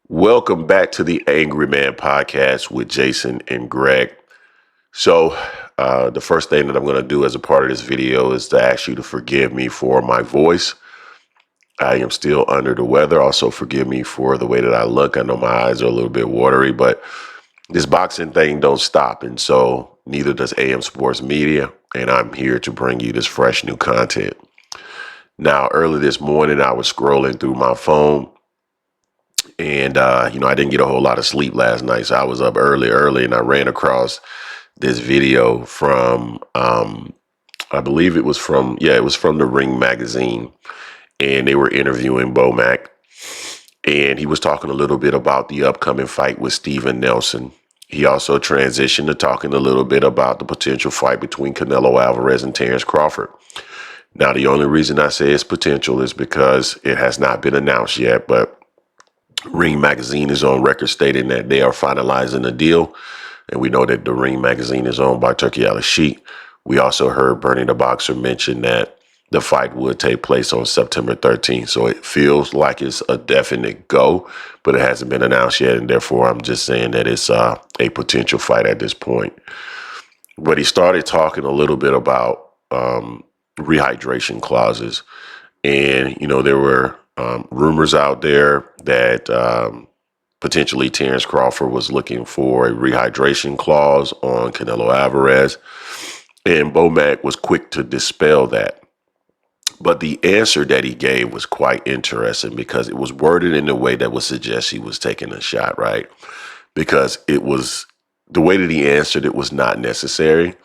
Welcome back to the Angry Man podcast with Jason and Greg. So, the first thing that I'm going to do as a part of this video is to ask you to forgive me for my voice. I am still under the weather. Also, forgive me for the way that I look. I know my eyes are a little bit watery, but this boxing thing don't stop. And so, neither does AM Sports Media. And I'm here to bring you this fresh new content. Now, early this morning, I was scrolling through my phone. And, I didn't get a whole lot of sleep last night. So I was up early, and I ran across this video from, I believe it was from the Ring magazine. And they were interviewing Bomac. And he was talking a little bit about the upcoming fight with Steven Nelson. He also transitioned to talking a little bit about the potential fight between Canelo Alvarez and Terence Crawford. Now, the only reason I say it's potential is because it has not been announced yet, but Ring Magazine is on record stating that they are finalizing a deal. And we know that the Ring Magazine is owned by Turki Al-Sheikh. We also heard Bernie the Boxer mention that the fight would take place on September 13th. So it feels like it's a definite go, but it hasn't been announced yet. And therefore, I'm just saying that it's a potential fight at this point. But he started talking a little bit about rehydration clauses. And, there were rumors out there that potentially Terence Crawford was looking for a rehydration clause on Canelo Alvarez. And Bomac was quick to dispel that. But the answer that he gave was quite interesting because it was worded in a way that would suggest he was taking a shot, right? Because it was the way that he answered it was not necessary.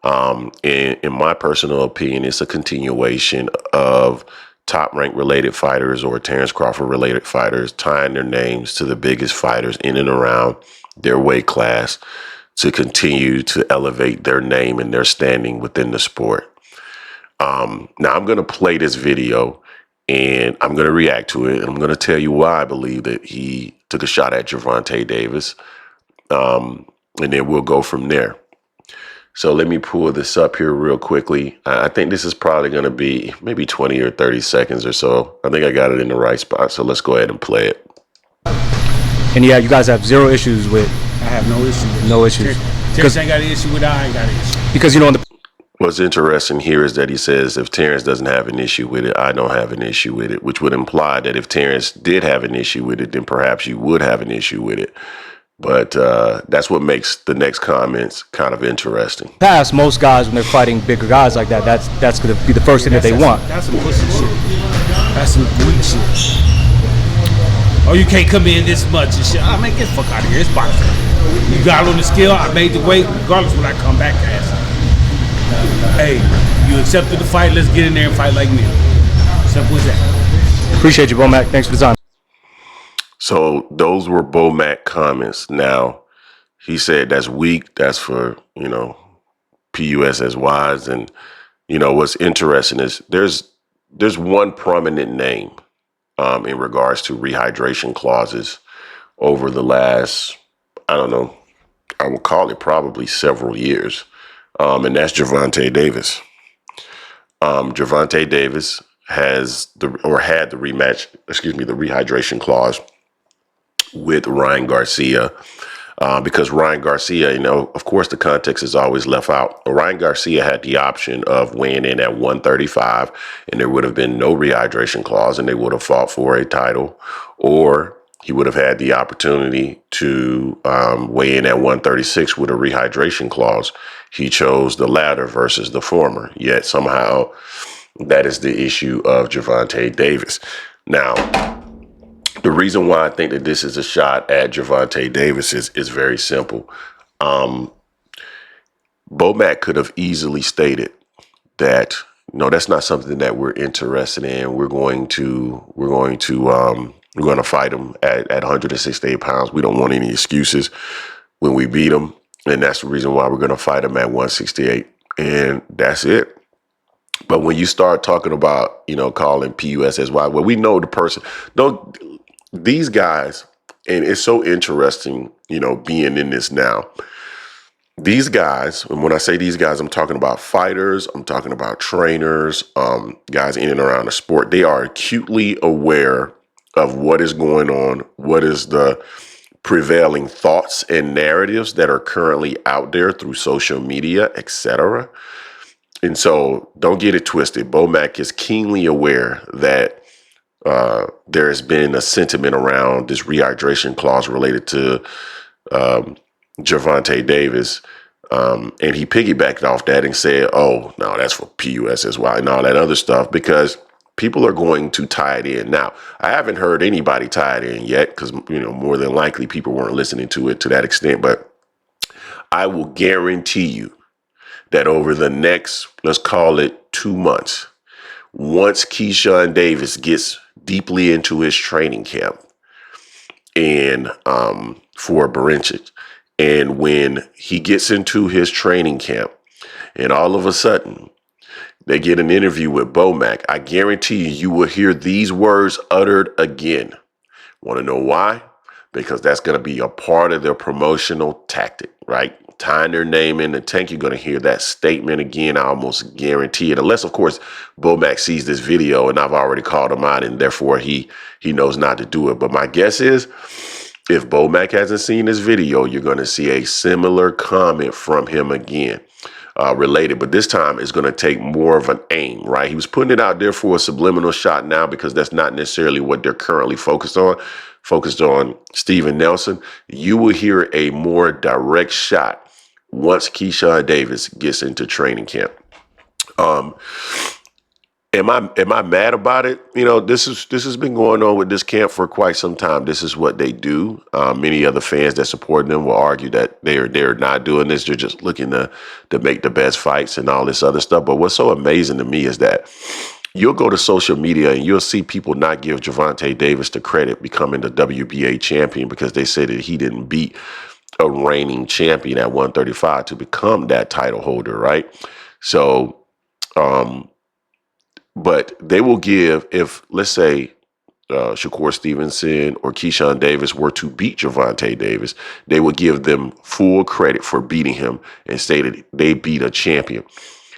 And in my personal opinion, it's a continuation of top rank related fighters or Terence Crawford related fighters tying their names to the biggest fighters in and around their weight class to continue to elevate their name and their standing within the sport. Now I'm going to play this video and I'm going to react to it. And I'm going to tell you why I believe that he took a shot at Gervonta Davis. And then we'll go from there. So let me pull this up here real quickly. I think this is probably going to be maybe 20 or 30 seconds or so. I think I got it in the right spot. So let's go ahead and play it. And yeah, you guys have zero issues with. I have no issues. No issues. Terence ain't got an issue with it. I ain't got an issue. Because, in the. What's interesting here is that he says if Terence doesn't have an issue with it, I don't have an issue with it, which would imply that if Terence did have an issue with it, then perhaps you would have an issue with it. But that's what makes the next comments kind of interesting. Past, most guys, when they're fighting bigger guys like that, that's going to be the first thing that they want. That's some pussy shit. That's some weak shit. Oh, you can't come in this much and shit. Man, get the fuck out of here. It's boxing. You got on the scale. I made the weight. Regardless when I come back, ass. Hey, you accepted the fight. Let's get in there and fight like me. Simple as that. Appreciate you, Bomac. Thanks for the time. So those were Bomac comments. Now, he said that's weak. That's for, PUSSYs. And, what's interesting is there's one prominent name in regards to rehydration clauses over the last, I don't know, I would call it probably several years. And that's Gervonta Davis. Gervonta Davis had the rehydration clause with Ryan Garcia, because Ryan Garcia, of course, the context is always left out. Ryan Garcia had the option of weighing in at 135, and there would have been no rehydration clause, and they would have fought for a title, or he would have had the opportunity to weigh in at 136 with a rehydration clause. He chose the latter versus the former, yet somehow that is the issue of Gervonta Davis. Now, the reason why I think that this is a shot at Gervonta Davis is very simple. Bomac could have easily stated that, no, that's not something that we're interested in. We're going to fight him at 168 pounds. We don't want any excuses when we beat him. And that's the reason why we're going to fight him at 168. And that's it. But when you start talking about, calling PUSSY, well, we know the person. These guys, and it's so interesting, being in this now. These guys, and when I say these guys, I'm talking about fighters, I'm talking about trainers, guys in and around the sport. They are acutely aware of what is going on, what is the prevailing thoughts and narratives that are currently out there through social media, etc. And so don't get it twisted. Bomac is keenly aware that there has been a sentiment around this rehydration clause related to Gervonta Davis. And he piggybacked off that and said, oh, no, that's for PUSSY and all that other stuff, because people are going to tie it in. Now, I haven't heard anybody tie it in yet because, more than likely people weren't listening to it to that extent. But I will guarantee you that over the next, let's call it 2 months, once Keyshawn Davis gets deeply into his training camp and for Berinchit, and when he gets into his training camp and all of a sudden they get an interview with Bomac, I guarantee you will hear these words uttered again. Want to know why? Because that's going to be a part of their promotional tactic, right? Tying their name in the tank, you're going to hear that statement again. I almost guarantee it. Unless, of course, Bomac sees this video and I've already called him out and therefore he knows not to do it. But my guess is if Bomac hasn't seen this video, you're going to see a similar comment from him again. Related, but this time it's going to take more of an aim, right? He was putting it out there for a subliminal shot now because that's not necessarily what they're currently focused on Steven Nelson. You will hear a more direct shot once Keyshawn Davis gets into training camp. Am I mad about it? This has been going on with this camp for quite some time. This is what they do. Many other fans that support them will argue that they're not doing this. They're just looking to make the best fights and all this other stuff. But what's so amazing to me is that you'll go to social media and you'll see people not give Gervonta Davis the credit becoming the WBA champion because they say that he didn't beat a reigning champion at 135 to become that title holder, right? So, but they will give, if let's say Shakur Stevenson or Keyshawn Davis were to beat Gervonta Davis, they would give them full credit for beating him and say that they beat a champion.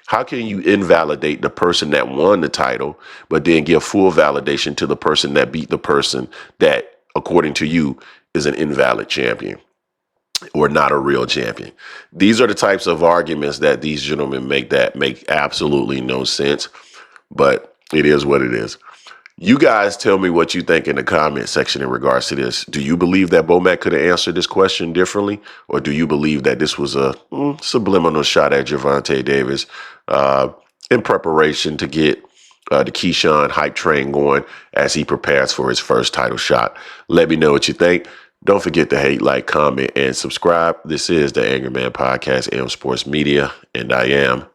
How can you invalidate the person that won the title, but then give full validation to the person that beat the person that, according to you, is an invalid champion or not a real champion? These are the types of arguments that these gentlemen make that make absolutely no sense. But it is what it is. You guys tell me what you think in the comment section in regards to this. Do you believe that Bomac could have answered this question differently? Or do you believe that this was a subliminal shot at Gervonta Davis in preparation to get the Keyshawn hype train going as he prepares for his first title shot? Let me know what you think. Don't forget to hate, like, comment, and subscribe. This is the Angry Man Podcast, M Sports Media, and I am